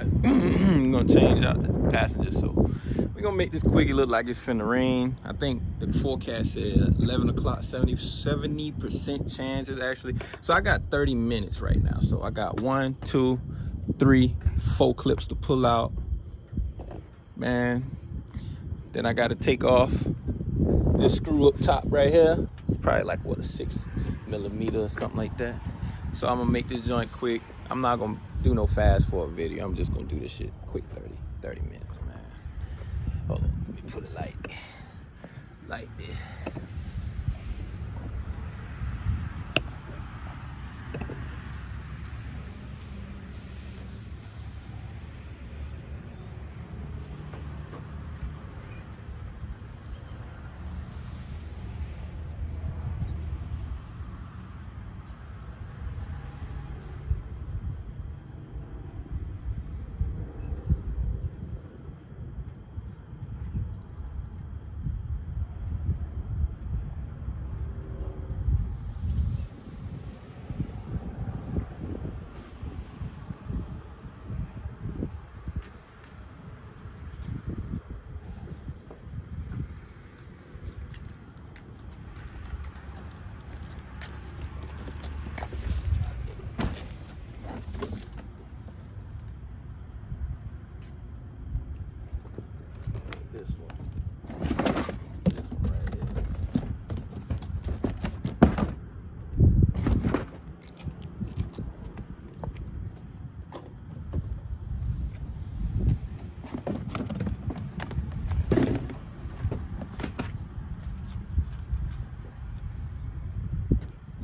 I'm gonna change out the passenger, so we're gonna make this quickie look like it's finna rain. I think the forecast said 11 o'clock, 70% chances actually. So I got 30 minutes right now. So I got 1, 2, 3, 4 clips to pull out, man. Then I gotta take off this screw up top right here. It's probably like what, a 6mm or something like that. So I'm gonna make this joint quick. I'm not gonna do no fast forward video. I'm just gonna do this shit quick. 30 minutes, man. Hold on, let me put it like this. This one right here.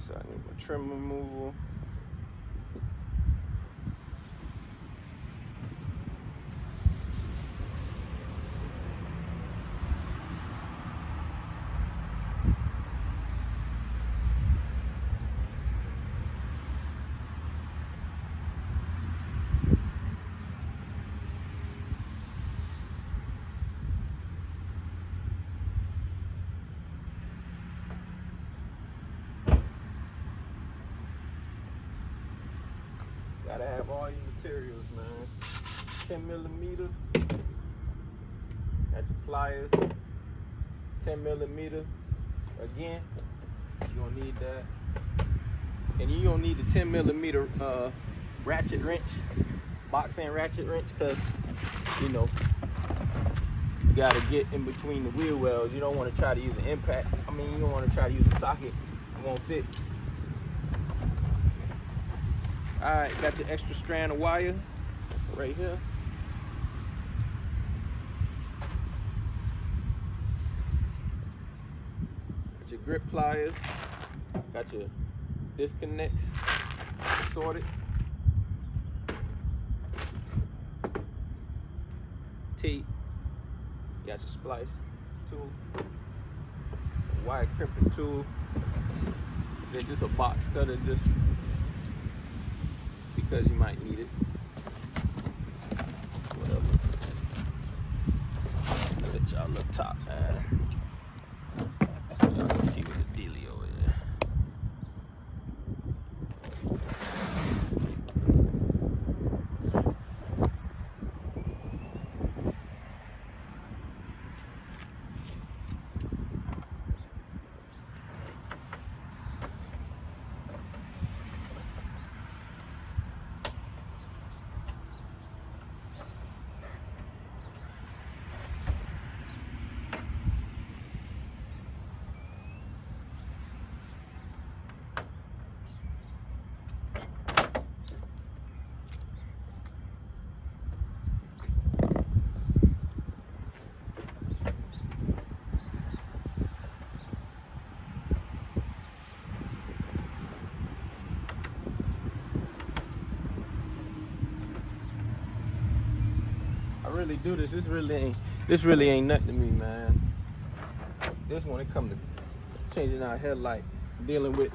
So I need my trim removal. Gotta have all your materials, man. 10mm. Got your pliers. 10mm. Again, you're gonna need that. And you're gonna need the 10mm ratchet wrench, box end ratchet wrench, because you know you gotta get in between the wheel wells. You don't want to try to use an impact. You don't want to try to use a socket. It won't fit. All right, got your extra strand of wire right here. Got your grip pliers. Got your disconnects sorted. Tape. Got your splice tool. Wire crimping tool. Then just a box cutter, just because you might need it. Whatever. Set y'all up top, man. Y'all can see what the dealio is. Really do this. This really ain't nothing to me, man. This one, it come to changing out headlight, dealing with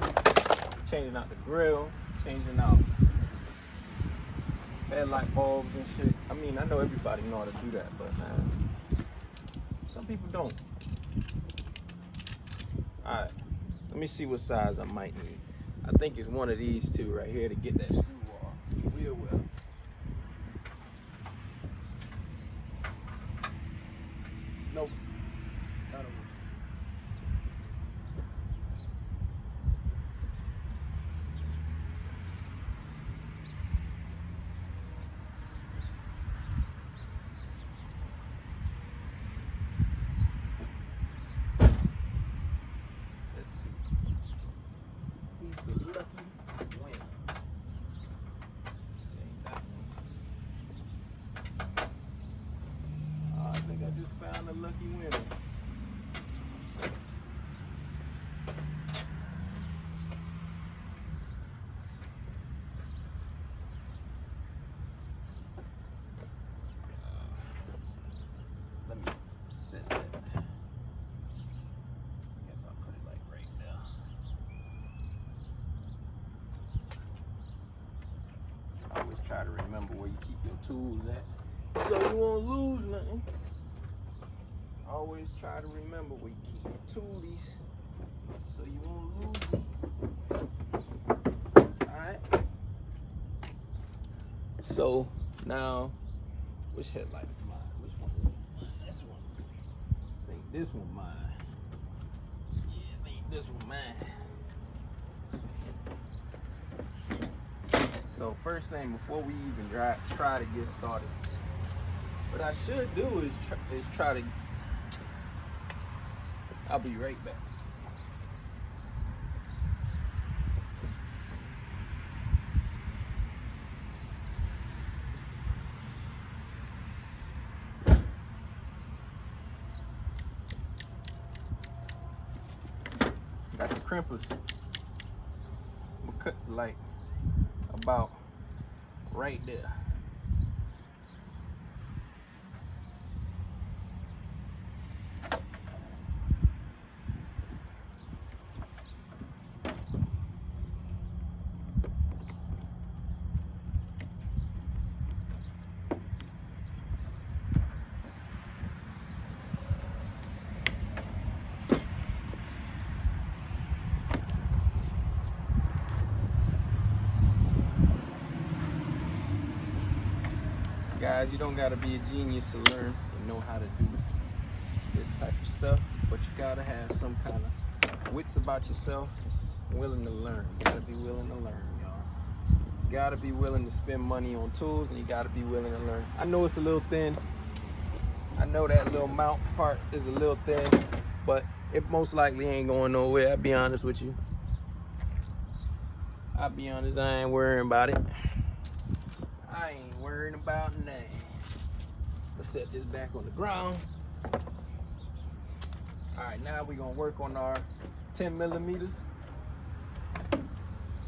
changing out the grill, changing out headlight bulbs and shit. I know everybody know how to do that, but man, some people don't. All right, let me see what size I might need. I think it's one of these two right here to get that screw off. Wheel well. Nope. None of them. Let's see. Who's the lucky winner? Ain't that one. I think I just found a lucky winner. Let me set that. I guess I'll put it like right now. I always try to remember where you keep your tools at, so you won't lose nothing. Always try to remember where you keep your toolies, so you won't lose them. Alright? So, now, which headlight is mine? Which one is mine? This one. I think this one mine. Yeah, I think this one mine. So first thing, before we even try to get started, what I should do is try to. I'll be right back. Got the crimpers. I'm gonna cut like about right there. Guys, you don't gotta be a genius to learn and know how to do this type of stuff, but you gotta have some kind of wits about yourself and willing to learn. You gotta be willing to learn, y'all. You gotta be willing to spend money on tools, and you gotta be willing to learn. I know it's a little thin. I know that little mount part is a little thin, but it most likely ain't going nowhere. I'll be honest with you. I'll be honest, I ain't worrying about it. I ain't worrying about nothing. Let's set this back on the ground. All right, now we're gonna work on our 10 millimeters.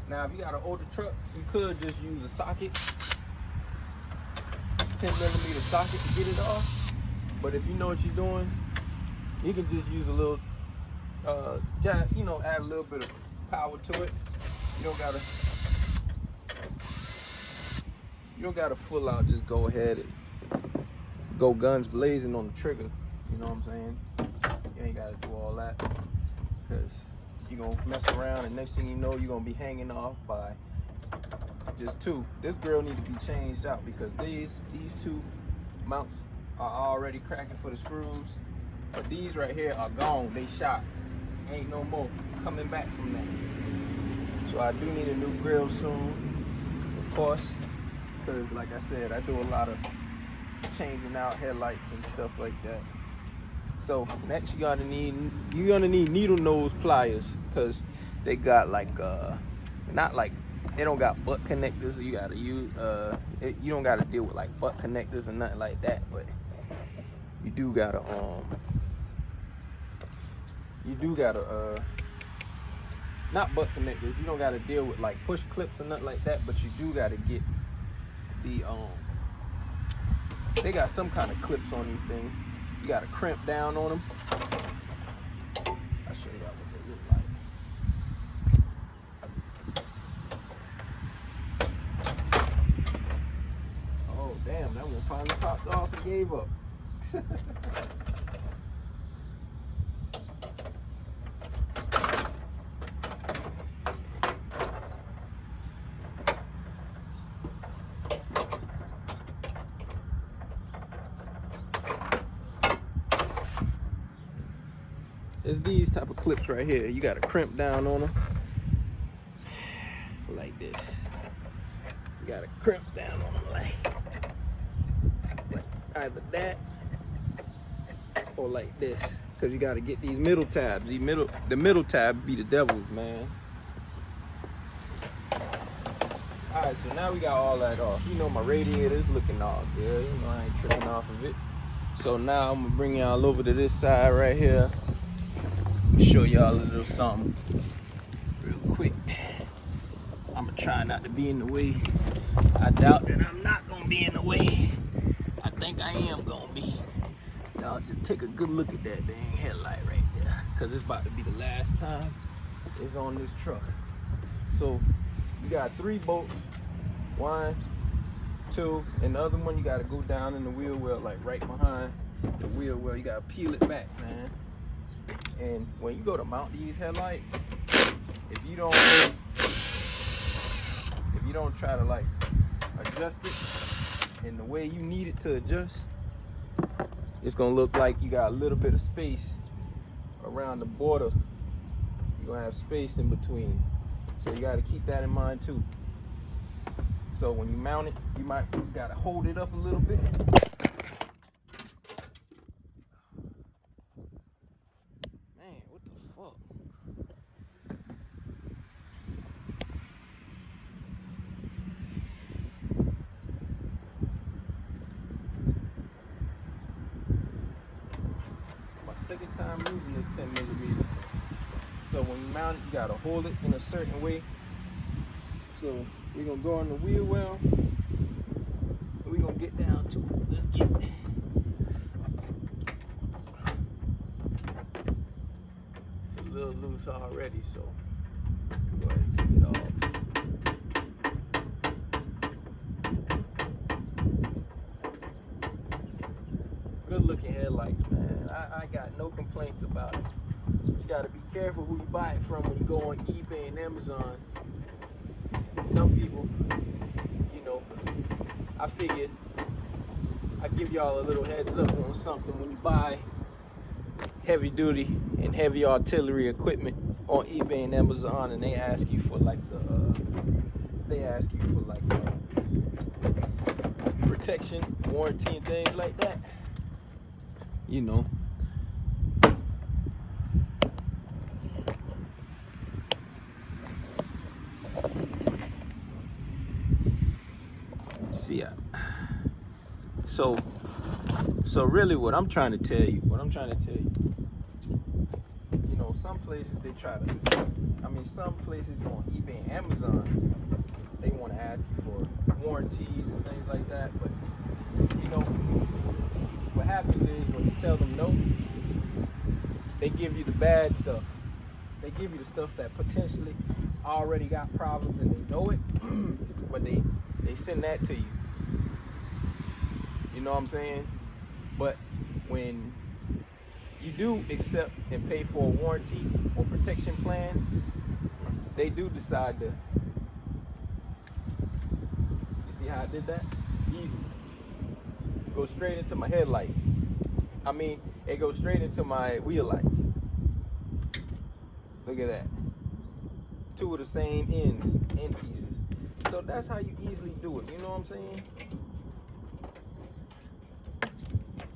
Now, if you got an older truck, you could just use a socket, 10 millimeter socket to get it off. But if you know what you're doing, you can just use a little, you know, add a little bit of power to it. You don't gotta full out just go ahead and go guns blazing on the trigger. You know what I'm saying? You ain't gotta do all that, because you're gonna mess around and next thing you know, you're gonna be hanging off by just two. This grill need to be changed out because these two mounts are already cracking for the screws, but these right here are gone. They shot. Ain't no more coming back from that. So I do need a new grill soon, of course, because like I said, I do a lot of changing out headlights and stuff like that. So next you're gonna need needle nose pliers, because they got like not like, they don't got butt connectors. You gotta use you don't gotta deal with like butt connectors and nothing like that, but you do gotta not butt connectors. You don't gotta deal with like push clips or nothing like that, but you do gotta get the they got some kind of clips on these things. You gotta crimp down on them. I'll show y'all what they look like. Oh damn, that one finally popped off and gave up. It's these type of clips right here. You gotta crimp down on them like this. You gotta crimp down on them like either that or like this, because you gotta get these middle tabs. The middle tab be the devil's, man. All right, so now we got all that off. You know, my radiator is looking all good. You know, I ain't tripping off of it. So now I'm gonna bring y'all over to this side right here. Show y'all a little something real quick. I'm gonna try not to be in the way. I doubt that I'm not gonna be in the way. I think I am gonna be. Y'all just take a good look at that dang headlight right there, because it's about to be the last time it's on this truck. So you got 3 bolts, 1, 2, and the other one you gotta go down in the wheel well, like right behind the wheel well. You gotta peel it back, man. And when you go to mount these headlights, if you don't try to like adjust it in the way you need it to adjust, it's gonna look like you got a little bit of space around the border. You're gonna have space in between. So you gotta keep that in mind too. So when you mount it, you might gotta hold it up a little bit. Man, what the fuck? My second time using this 10mm. So when you mount it, you gotta hold it in a certain way. So we're gonna go on the wheel well. We're gonna get down to it. Let's get it. It's a little loose already, so go ahead and take it off. Good looking headlights, man. I got no complaints about it. You gotta be careful who you buy it from when you go on eBay and Amazon. Some people, you know, I figured I'd give y'all a little heads up on something. When you buy heavy duty and heavy artillery equipment on eBay and Amazon, and they ask you for like protection, warranty, and things like that, you know. See, so really what I'm trying to tell you, you know, some places they try to, some places on eBay and Amazon, they want to ask you for warranties and things like that, but you know, what happens is when you tell them no, they give you the bad stuff. They give you the stuff that potentially already got problems and they know it, but they send that to you. You know what I'm saying? But when you do accept and pay for a warranty or protection plan, they do decide to, you see how I did that? Easy. Go straight into my headlights. It goes straight into my wheel lights. Look at that. 2 of the same end pieces. So that's how you easily do it. You know what I'm saying?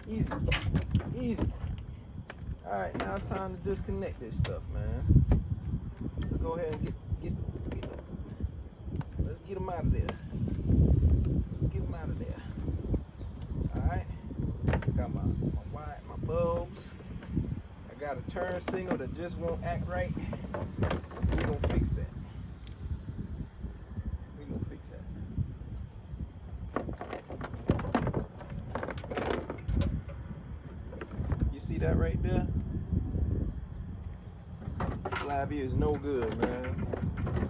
Easy. Easy. Alright, now it's time to disconnect this stuff, man. Let's go ahead and let's get them out of there. Get them out of there. Alright. Got my bulbs. I got a turn signal that just won't act right. We're gonna fix that. See that right there? Flabby is no good, man.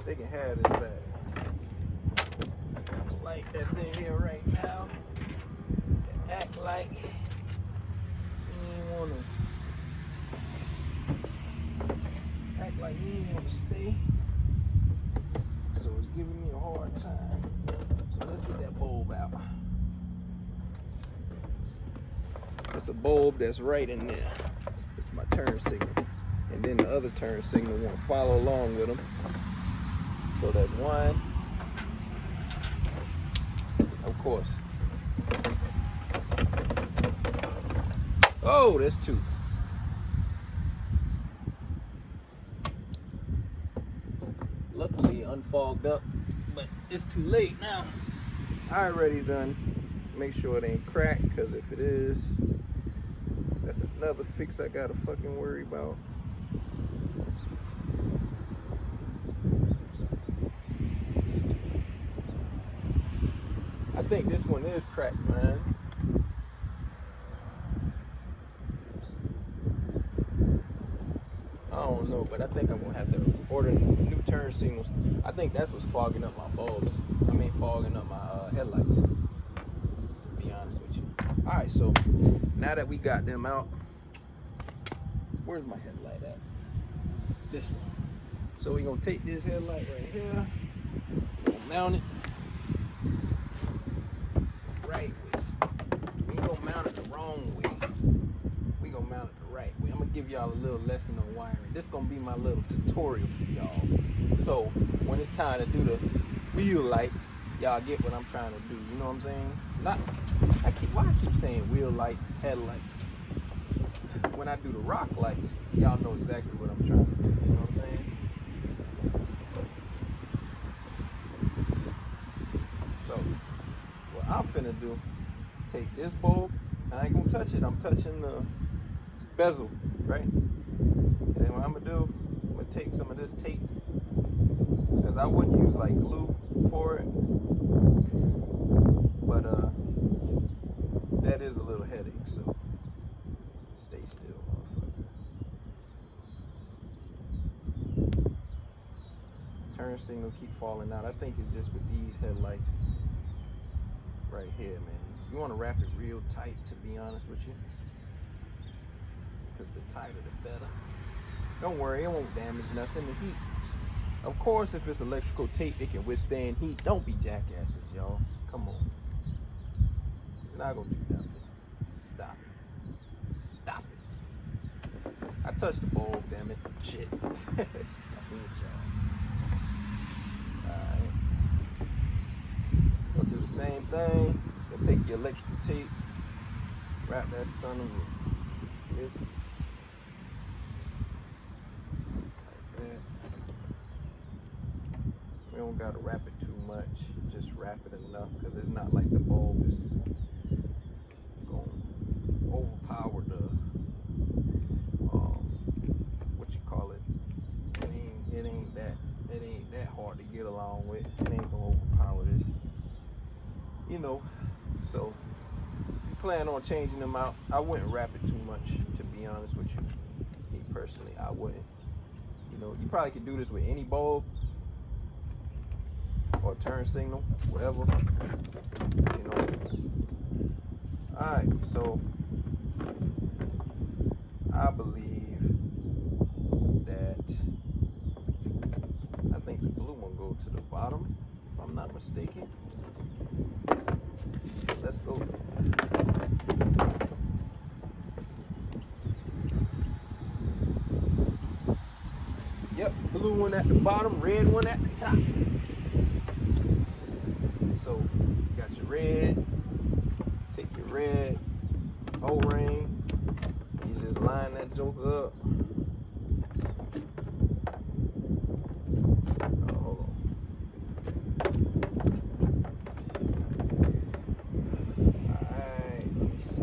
They can have this bag. I got a light that's in here right now. They act like you ain't wanna stay. So it's giving me a hard time. So let's get that bulb out. It's a bulb that's right in there. It's my turn signal. and then the other turn signal want to follow along with them. So that's one. Of course. Oh, that's two. Luckily unfogged up, but it's too late now. I already done make sure it ain't cracked, because if it is, that's another fix I gotta fucking worry about. I think this one is cracked, man. I don't know, but I think I'm gonna have to order new turn signals. I think that's what's fogging up my bulbs. I mean, fogging up my headlights, to be honest with you. All right, so now that we got them out, where's my headlight at? This one. So we're gonna take this headlight right here, mount it right way. We ain't gonna mount it the wrong way. We gonna mount it the right way. I'm gonna give y'all a little lesson on wiring. This gonna be my little tutorial for y'all. So when it's time to do the wheel lights, y'all get what I'm trying to do. You know what I'm saying? Why I keep saying wheel lights, headlight. When I do the rock lights, y'all know exactly what I'm trying to do. You know what I'm saying? So what I'm finna do, take this bulb, I ain't gonna touch it, I'm touching the bezel, right? And then what I'm gonna do, I'm gonna take some of this tape, because I wouldn't use like glue for it, but that is a little headache, so stay still, motherfucker. Turn signal keep falling out. I think it's just with these headlights right here, man. You want to wrap it real tight, to be honest with you, because the tighter the better. Don't worry, it won't damage nothing. The heat, of course, if it's electrical tape, it can withstand heat. Don't be jackasses, y'all. Come on. It's not gonna do nothing. Stop it. Stop it. I touched the bulb, damn it. Shit. Alright. Gonna do the same thing. So take your electrical tape, wrap that son of this like that. We don't gotta wrap it too much, just wrap it enough, because it's not like the bulb is gonna overpower the what you call it. It ain't that hard to get along with. It ain't gonna overpower this, you know. So if you plan on changing them out, I wouldn't wrap it too much, to be honest with you. Me personally, I wouldn't. You know, you probably could do this with any bulb or turn signal, whatever, you know. All right, so I believe that I think the blue one go to the bottom, if I'm not mistaken. Let's go. Yep, blue one at the bottom, red one at the top. So you got your red, take your red O-ring, you just line that joker up. Oh, hold on. Alright, let me see.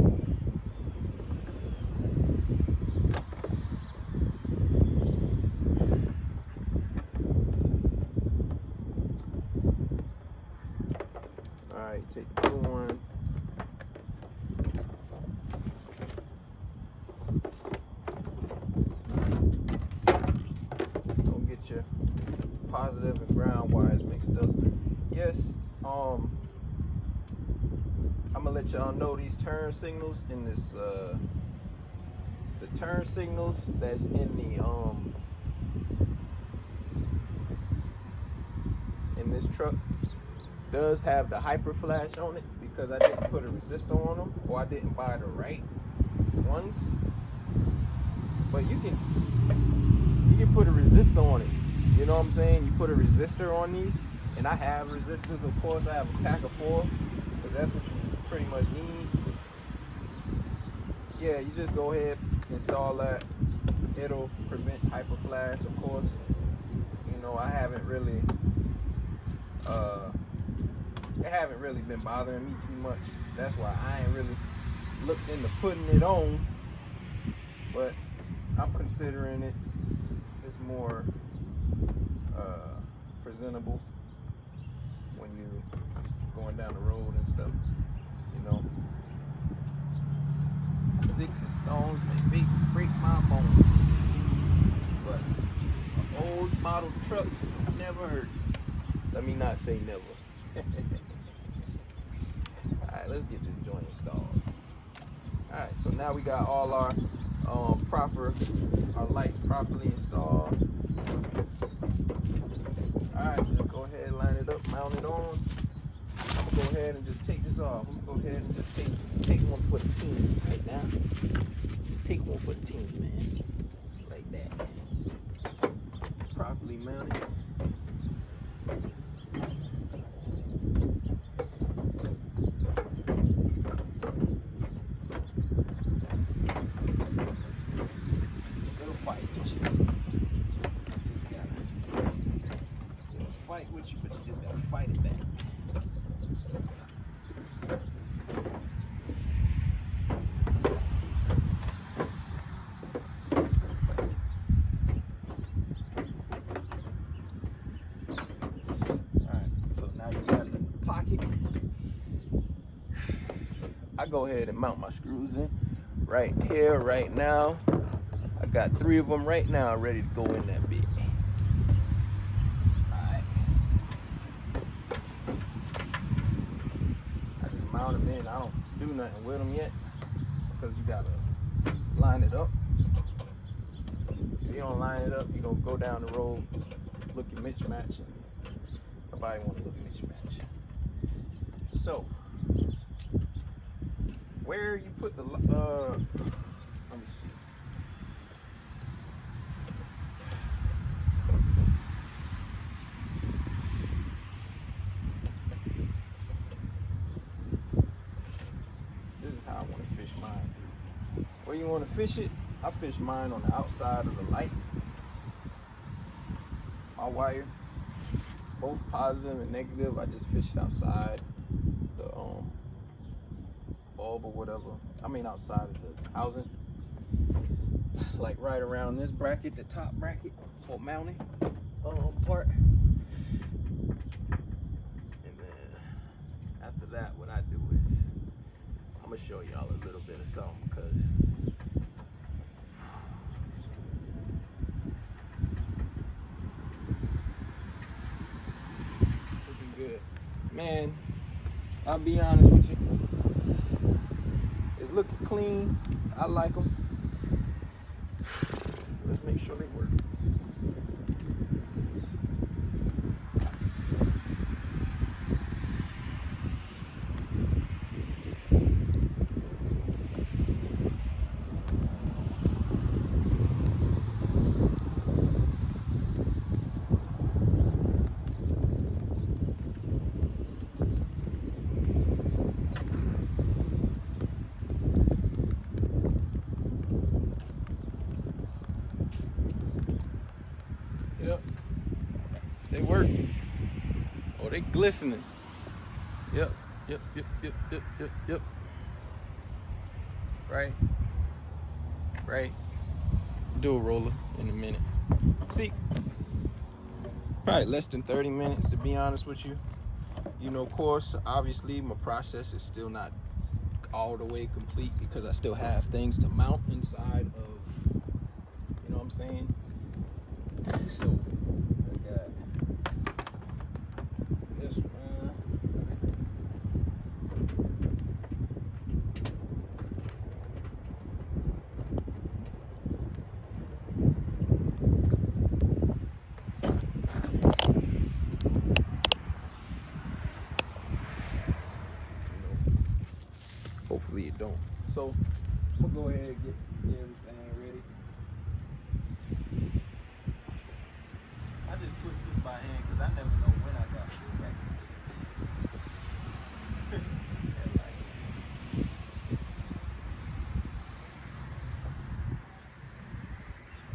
Alright, take the blue one. Don't get your positive and ground wires mixed up. Yes, I'm gonna let y'all know these turn signals in this the turn signals that's in this truck does have the hyper flash on it, because I didn't put a resistor on them, or I didn't buy the right ones. But you can put a resistor on it. You know what I'm saying? You put a resistor on these, and I have resistors, of course. I have a pack of 4, because that's what you pretty much need. Yeah, you just go ahead, install that. It'll prevent hyperflash, of course. You know, I haven't really, it haven't really been bothering me too much. That's why I ain't really looked into putting it on, but I'm considering it. It's more presentable when you're going down the road and stuff, you know. Sticks and stones may break my bones, but an old model truck, never heard. Let me not say never. Alright, let's get this joint installed. Alright, so now we got all our lights properly installed. Alright, let's go ahead and line it up, mount it on. I'm gonna go ahead and just take this off. I'm gonna go ahead and just take one for the team right now. Just take one for the team, man. Like that. Properly mounted. It'll fight with you. It'll fight with you, but you just gotta fight it back. I go ahead and mount my screws in right here, right now. I got 3 of them right now ready to go in that bit. Alright. I just mount them in. I don't do nothing with them yet because you gotta line it up. If you don't line it up, you're gonna go down the road looking mismatch. Nobody wanna look mismatch. So, where you put the, let me see. This is how I want to fish mine. Where you want to fish it, I fish mine on the outside of the light. My wire, both positive and negative, I just fish it outside the bulb or whatever. I mean outside of the housing. Like right around this bracket, the top bracket for mounting part. And then after that, what I do is I'm gonna show y'all a little bit of something because looking good, man. I'll be honest with you, it's looking clean. I like them. Let's make sure they work. Yep, they work. Oh, they glistening. Yep. Right. Do a roller in a minute. See, probably less than 30 minutes to be honest with you. You know, of course, obviously my process is still not all the way complete because I still have things to mount inside of, you know what I'm saying? So I got this one. Hopefully it don't. So I'm gonna go ahead and get everything ready. by hand because I never know when I got to go back.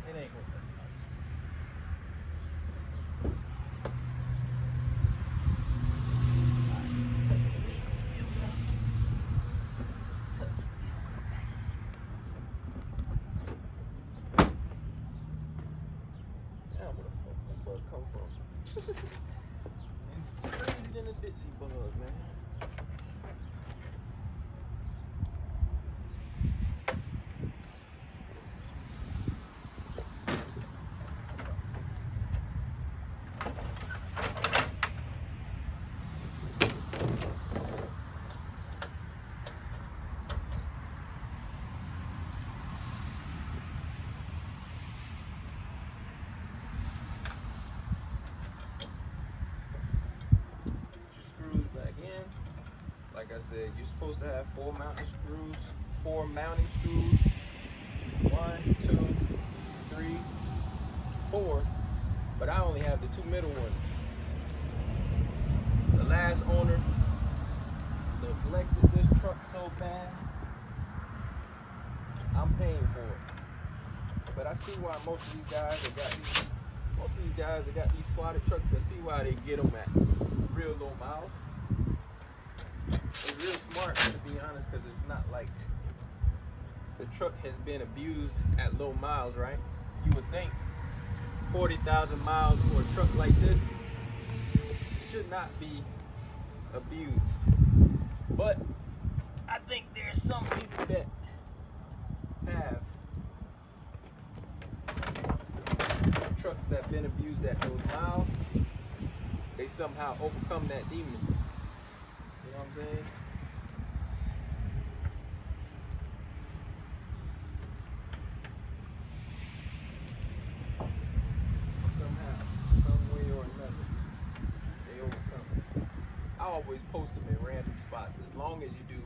It ain't gonna take much. Damn, where the fuck that bug come from? Crazy than a ditzy bug, man. Screws back in. Like I said, you're supposed to have 4 mounting screws. 4 mounting screws. 1, 2, 3, 4. But I only have the 2 middle ones. The last owner neglected this truck so bad, I'm paying for it. But I see why most of these guys that got these squatted trucks, I see why they get them at real low miles. It's real smart, to be honest, because it's not like the truck has been abused at low miles, right? You would think 40,000 miles for a truck like this should not be abused. But I think there's some people that have trucks that have been abused at those miles. They somehow overcome that demon. You know what I'm saying? Somehow, some way or another, they overcome it. I always post them in random spots. As long as you do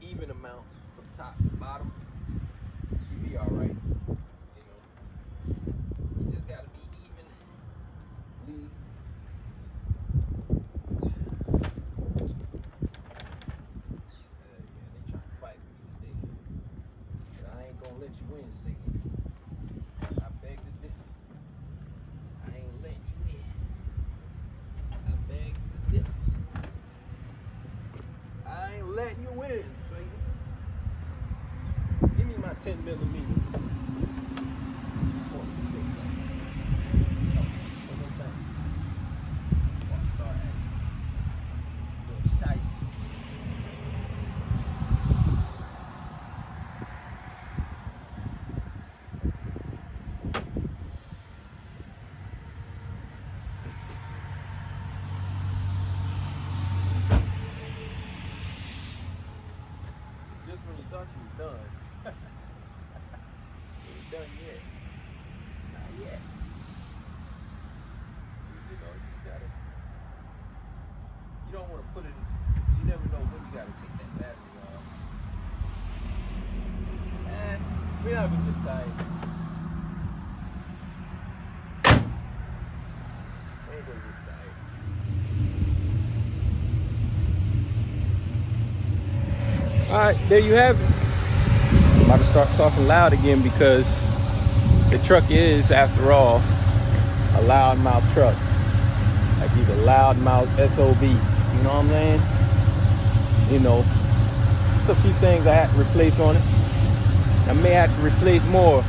even amount from top to bottom, you be all right. You know, you just gotta be even. Yeah, they trying to fight with me today. But I ain't gonna let you win, Satan. I beg to differ. I ain't letting you win. I beg to differ. I ain't letting you win, Satan. Give me my 10 millimeter. Just when you thought you was done. You ain't done yet. Not yet. You know, you gotta. You don't want to put it. You never know when you gotta take that battery off. And we're not gonna get tired. We ain't gonna get tired. All right, there you have it. I'm about to start talking loud again because the truck is, after all, a loudmouth truck. Like he's a loudmouth SOB. You know what I'm saying? You know, just a few things I had to replace on it. I may have to replace more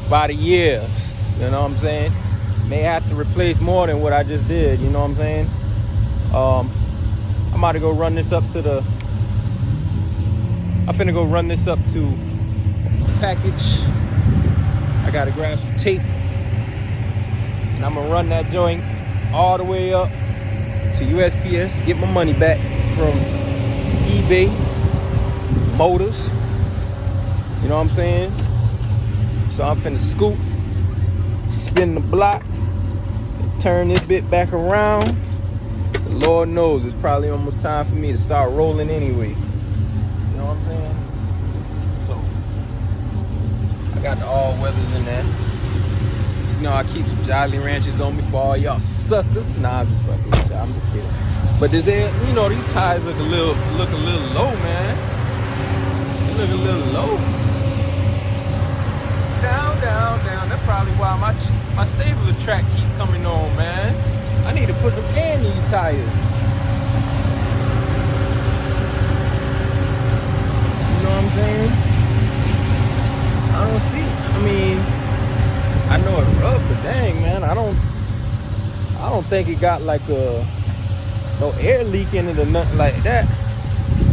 by the years. You know what I'm saying? May have to replace more than what I just did. You know what I'm saying? I'm about to go run this up to the. I'm finna go run this up to package. I gotta grab some tape, and I'm gonna run that joint all the way up to USPS, get my money back from eBay Motors. You know what I'm saying? So I'm finna scoop, spin the block, turn this bit back around. The Lord knows it's probably almost time for me to start rolling anyway. You know what I'm saying? So I got the all weathers in there. You know, I keep some Jolly Ranchers on me for all y'all suckers. Nah, I'm just fucking with y'all. I'm just kidding. But this air, you know, these tires look a little low, man. They look a little low. Down. That's probably why my stabler track keep coming on, man. I need to put some air in these tires. You know what I'm saying? I don't see. I mean, I know it rubbed, but dang, man, I don't think it got like no air leak in it or nothing like that.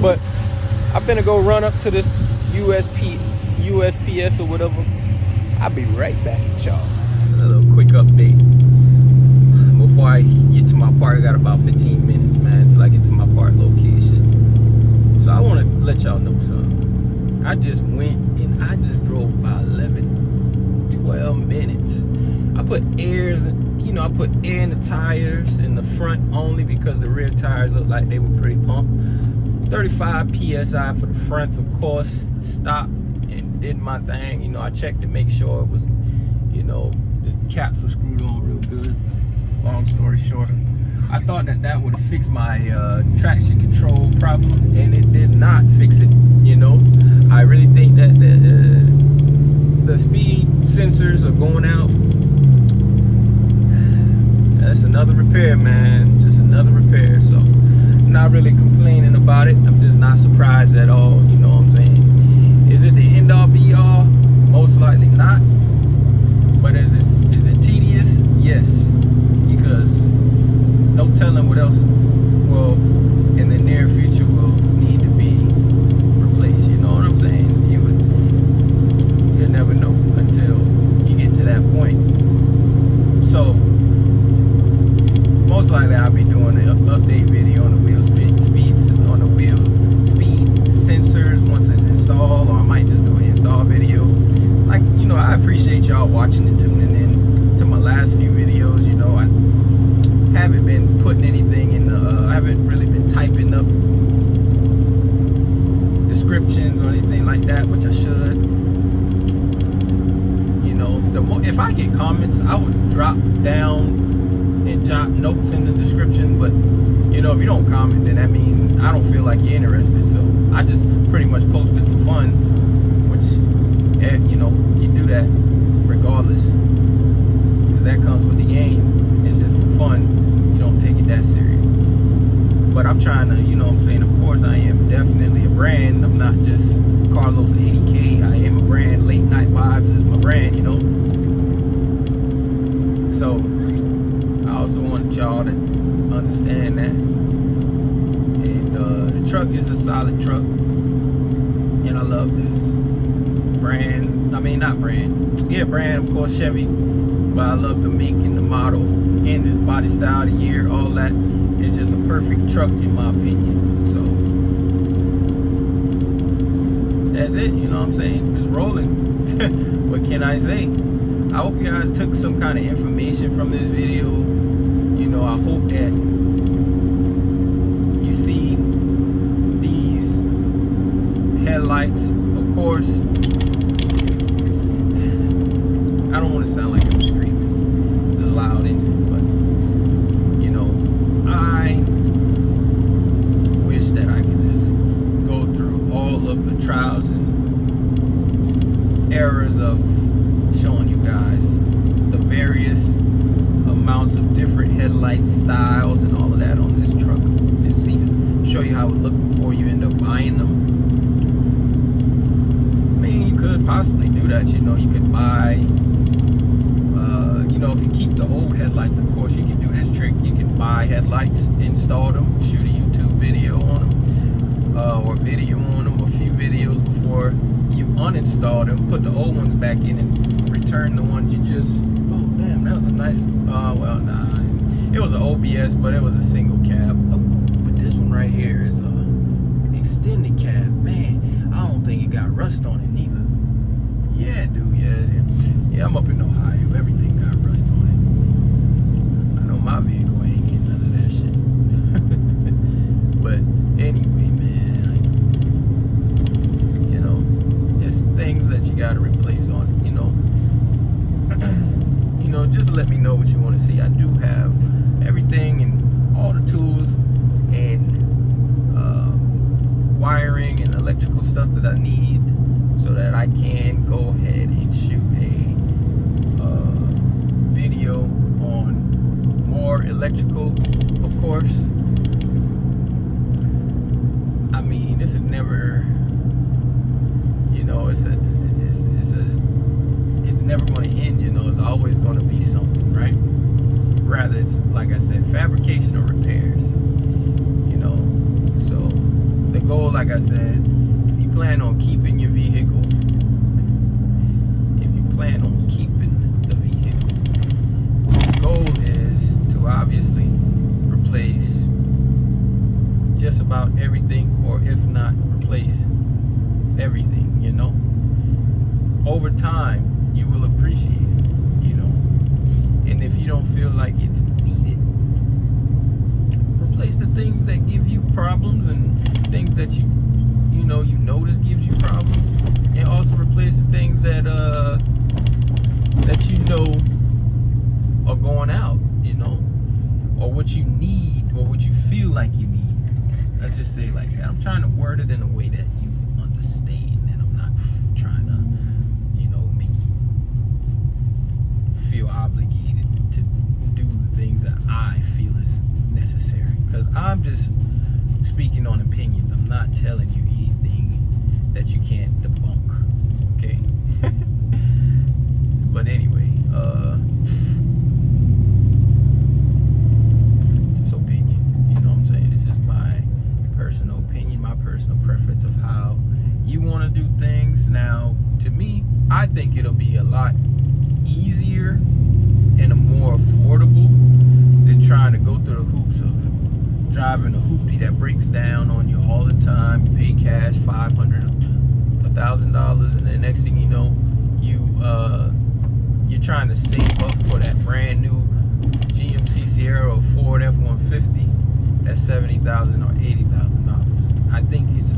But I'm finna go run up to this USPS or whatever. I'll be right back with y'all. A little quick update. Before I get to my park, I got about 15 minutes, man, until I get to my park location. So I want to let y'all know something. I just went and I just drove about 12 minutes. I put air in the tires in the front only because the rear tires look like they were pretty pumped. 35 psi for the fronts, of course. Stopped and did my thing. You know, I checked to make sure it was, you know, the caps were screwed on real good. Long story short, I thought that would have fixed my traction control problem, and it did not fix it. You know, I really think that the speed sensors are going out. That's another repair, man. Just another repair. So I'm not really complaining about it. I'm just not surprised at all. You know what I'm saying? Is it the end all be all? Most likely not. But is it tedious? Yes. Because no telling what else will in the near future will need to be replaced. You know what I'm saying? You'll never know until you get to that point. So most likely I'll be doing an update video on the wheel speed sensors once it's installed, or I might just do an install video. Like, you know, I appreciate y'all watching and tuning in to my last few videos. You know, I haven't been putting anything in I haven't really been typing up descriptions or anything like that, which I should. You know, if I get comments, I would drop down and jot notes in the description, but you know, if you don't comment, then that means I don't feel like you're interested. So I just pretty much post it for fun, which, you know, you do that regardless, because that comes with the game. It's just for fun. You don't take it that serious. But I'm trying to, you know what I'm saying, of course I am definitely a brand. I'm not just Carlos 80K. I am a brand. Late Night Vibes is my brand, you know. So I also want y'all to understand that. And the truck is a solid truck, and I love this brand. I mean, not brand. Yeah, brand, of course, Chevy. But I love the make and the model and this body style, the year, all that. It's just a perfect truck in my opinion. So that's it. You know what I'm saying? It's rolling. What can I say? I hope you guys took some kind of information from this video. You know, I hope that you see these headlights. Of course, I don't want to sound like I'm screaming, the loud engine, but you know, I wish that I could just go through all of the trials and errors of showing you guys the various amounts of different headlight styles and all of that on this truck, and show you how it looked before you end up buying them. I mean, you could possibly do that. You know, you could buy, you know, if you keep the old headlights, of course, you can do this trick. You can buy headlights, install them, shoot a YouTube video on them, or video on them, a few videos before you uninstall them, put the old ones back in and return the ones you just, oh damn, that was a nice, well, nah, it was an OBS, but it was a single cab. Oh, but this one right here is a extended cab. Man, I don't think it got rust on it neither. Yeah, dude, yeah, I'm up in Ohio, everything got rust on it. I know my vehicle ain't getting none of that shit. But anyway, man, you know, just things that you gotta replace on it, you know. You know, what you want to see. I do have everything and all the tools and wiring and electrical stuff that I need, so that I can go ahead and shoot a video on more electrical. Of course, I mean, this is never, you know, it's never going to end. You know, it's always going to be something, right? Rather, it's like I said, fabrication or repairs. You know, so the goal, like I said, if you plan on keeping your vehicle, the goal is to obviously replace just about everything, or if not replace everything, you know. Over time, you will appreciate it, you know. And if you don't feel like it's needed, replace the things that give you problems and things that you notice gives you problems, and also replace the things that you know are going out, you know, or what you need, or what you feel like you need. Let's just say it like that. I'm trying to word it in a way that you understand, and I'm not trying to, you know, make you feel obligated to do the things that I feel is necessary, because I'm just speaking on opinions. I'm not telling you anything that you can't debunk, okay? But anyway, just opinion, you know what I'm saying? It's just my personal opinion, my personal preference of how you want to do things. Now, to me, I think it'll be a lot easier and a more affordable than trying to go through the hoops of driving a hoopty that breaks down on you all the time. You pay cash $500, $1,000, and the next thing you know, you're trying to save up for that brand new GMC Sierra or Ford F-150 that's $70,000 or $80,000. I think it's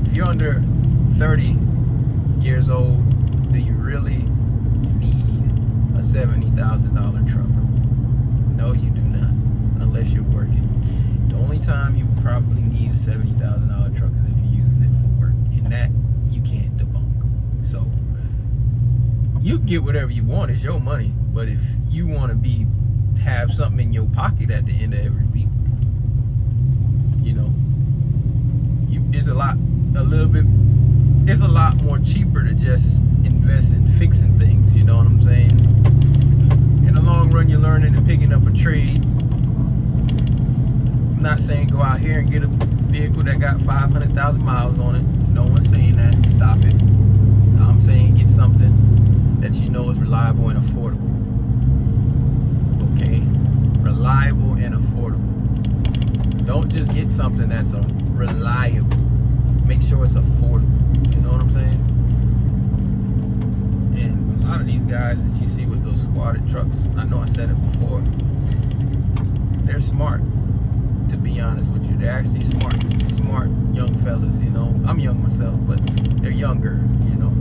if you're under 30 years old, do you really need a $70,000 truck? No, you do not, unless you're working. The only time you probably need a $70,000 truck is if you're using it for work, and that you can't debunk. So you get whatever you want, it's your money. But if you want to have something in your pocket at the end of every week, you know, it's a lot more cheaper to just invest in fixing things, you know what I'm saying? In the long run, you're learning and picking up a trade. I'm not saying go out here and get a vehicle that got 500,000 miles on it. No one's saying that. Stop it. I'm saying get something that you know is reliable and affordable. Okay? Reliable and affordable. Don't just get something that's reliable. Make sure it's affordable. You know what I'm saying? And a lot of these guys that you see with those squatted trucks, I know I said it before, they're smart, to be honest with you. They're actually smart young fellas, you know. I'm young myself, but they're younger, you know.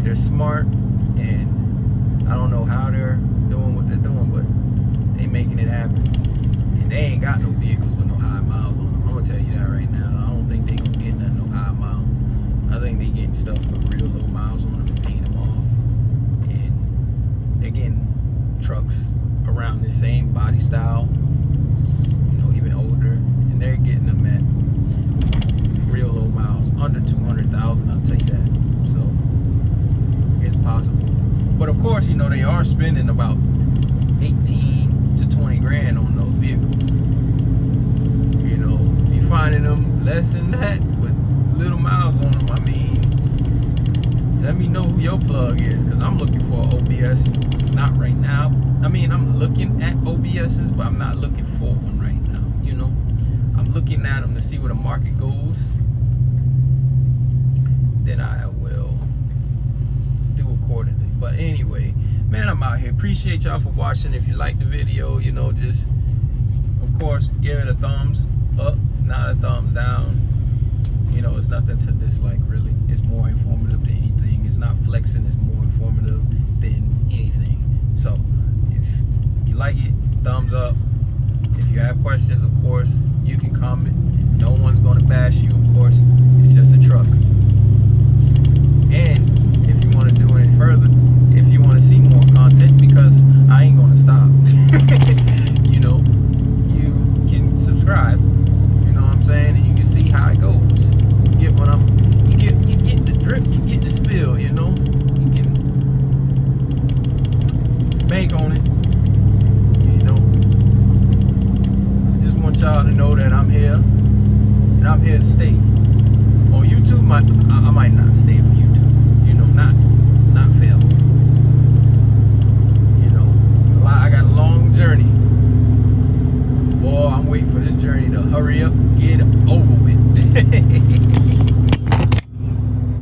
They're smart, and I don't know how they're doing what they're doing, but they making it happen. And they ain't got no vehicles with no high miles on them. I'm gonna tell you that right now. I don't think they gonna get no high mile. I think they getting stuff with real low miles on them and paying them off. And they're getting trucks around the same body style, you know, even older, and they're getting them at real low miles, under 200,000. I'll tell you that. So it's possible. But of course, you know, they are spending about 18 to 20 grand on those vehicles. You know, if you're finding them less than that with little miles on them, I mean, let me know who your plug is, because I'm looking for an OBS. Not right now. I mean, I'm looking at OBSs, but I'm not looking for one right now, you know. I'm looking at them to see where the market goes. Then I will do accordingly. But anyway, man, I'm out here. Appreciate y'all for watching. If you like the video, you know, just, of course, give it a thumbs up, not a thumbs down. You know, it's it's nothing to dislike, really. It's more informative than anything. It's not flexing, it's more informative than anything. So if you like it, thumbs up. If you have questions, of course, you can comment. No one's gonna bash you, of course. It's just a truck. And if you want to do any further, if you want to see more content, because I ain't gonna stop, you know, you can subscribe. You know what I'm saying? And you can see how it goes. You get what you get the drip, you get the spill. You know, you can bank on it. You know, I just want y'all to know that I'm here, and I'm here to stay. On YouTube, I might not stay on YouTube. You know, not